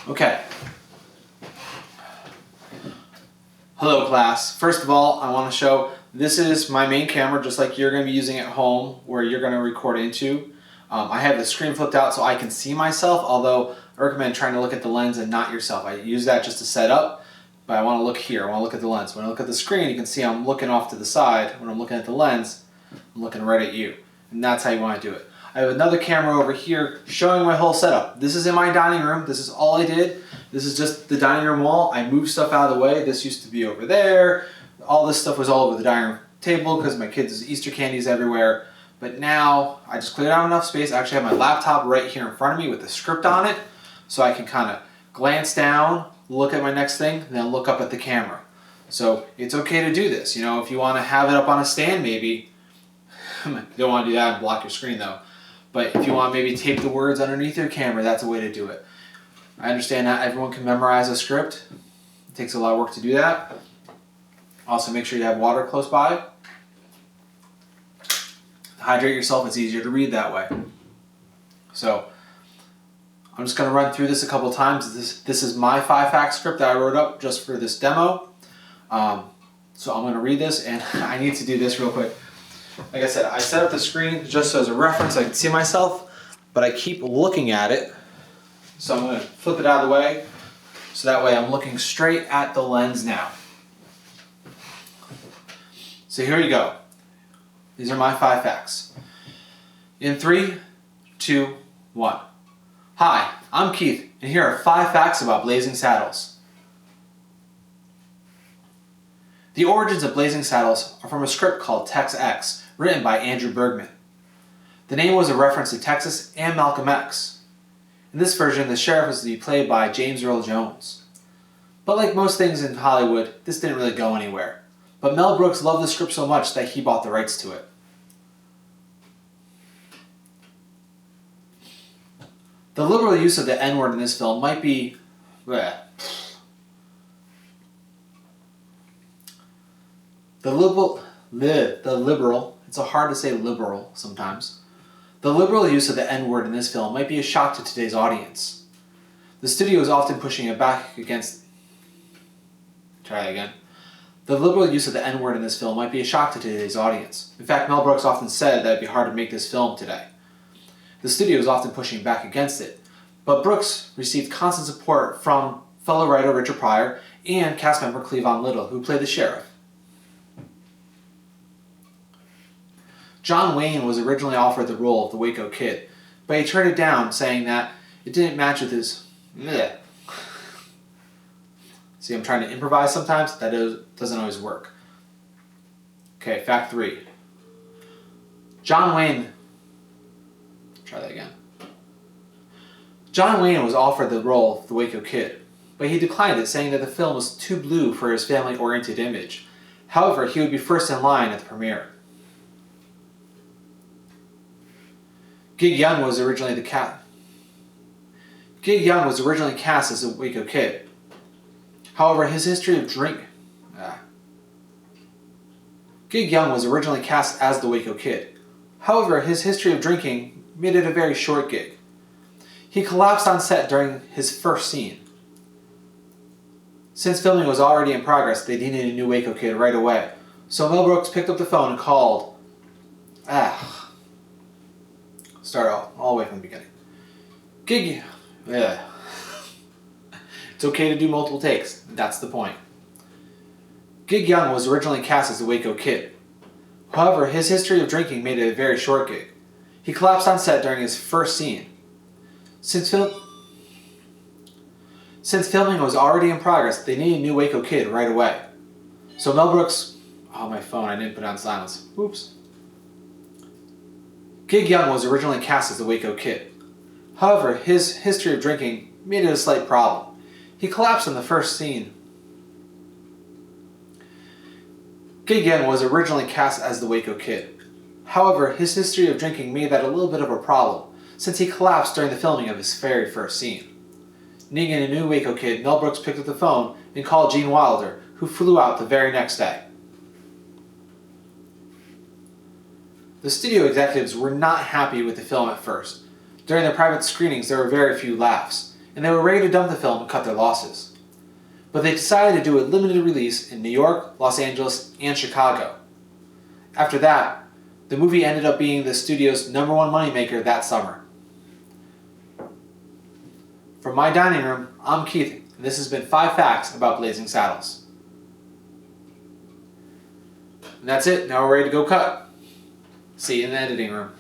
Okay. Hello class. First of all, I want to show this is my main camera, just like you're going to be using at home where you're going to record into. I have the screen flipped out so I can see myself, although I recommend trying to look at the lens and not yourself. I use that just to set up, but I want to look here. I want to look at the lens. When I look at the screen, you can see I'm looking off to the side. When I'm looking at the lens, I'm looking right at you. And that's how you want to do it. I have another camera over here showing my whole setup. This is in my dining room. This is all I did. This is just the dining room wall. I moved stuff out of the way. This used to be over there. All this stuff was all over the dining room table because my kids' Easter candies everywhere. But now I just cleared out enough space. I actually have my laptop right here in front of me with the script on it, so I can kind of glance down, look at my next thing, and then look up at the camera. So it's okay to do this. You know, if you want to have it up on a stand maybe, you don't want to do that and block your screen though. But if you want to maybe tape the words underneath your camera, that's a way to do it. I understand not everyone can memorize a script. It takes a lot of work to do that. Also make sure you have water close by. Hydrate yourself, it's easier to read that way. So I'm just going to run through this a couple times. This is my 5-fact script that I wrote up just for this demo. So I'm going to read this, and I need to do this real quick. Like I said, I set up the screen just as a reference so I can see myself, but I keep looking at it. So I'm going to flip it out of the way, so that way I'm looking straight at the lens now. So here you go. These are my 5 facts. In 3, 2, 1. Hi, I'm Keith, and here are 5 facts about Blazing Saddles. The origins of Blazing Saddles are from a script called Tex X, written by Andrew Bergman. The name was a reference to Texas and Malcolm X. In this version, the sheriff was to be played by James Earl Jones. But like most things in Hollywood, this didn't really go anywhere. But Mel Brooks loved the script so much that he bought the rights to it. The liberal use of the N-word in this film might be... The liberal, it's so hard to say liberal sometimes. The liberal use of the N-word in this film might be a shock to today's audience. The studio is often pushing it back against... Try that again. The liberal use of the N-word in this film might be a shock to today's audience. In fact, Mel Brooks often said that it'd be hard to make this film today. The studio is often pushing back against it, but Brooks received constant support from fellow writer Richard Pryor and cast member Cleavon Little, who played the sheriff. John Wayne was originally offered the role of the Waco Kid, but he turned it down, saying that it didn't match with his... Bleh. See, I'm trying to improvise sometimes. That doesn't always work. Okay, fact 3. John Wayne... Try that again. John Wayne was offered the role of the Waco Kid, but he declined it, saying that the film was too blue for his family-oriented image. However, he would be first in line at the premiere. Gig Young was originally cast as a Waco Kid. However, his history of Gig Young was originally cast as the Waco Kid. However, his history of drinking made it a very short gig. He collapsed on set during his first scene. Since filming was already in progress, they needed a new Waco Kid right away. So Mel Brooks picked up the phone and called... Start all the way from the beginning. It's okay to do multiple takes. That's the point. Gig Young was originally cast as the Waco Kid. However, his history of drinking made it a very short gig. He collapsed on set during his first scene. Since filming was already in progress, they needed a new Waco Kid right away. So Mel Brooks... Oh, my phone, I didn't put it on silence. Oops. Gig Young was originally cast as the Waco Kid. However, his history of drinking made it a slight problem. He collapsed in the first scene. Gig Young was originally cast as the Waco Kid. However, his history of drinking made that a little bit of a problem, since he collapsed during the filming of his very first scene. Needing a new Waco Kid, Mel Brooks picked up the phone and called Gene Wilder, who flew out the very next day. The studio executives were not happy with the film at first. During the private screenings, there were very few laughs. and they were ready to dump the film and cut their losses. But they decided to do a limited release in New York, Los Angeles, and Chicago. After that, the movie ended up being the studio's #1 moneymaker that summer. From my dining room, I'm Keith, and this has been 5 facts about Blazing Saddles. And that's it, now we're ready to go cut. See you in the editing room.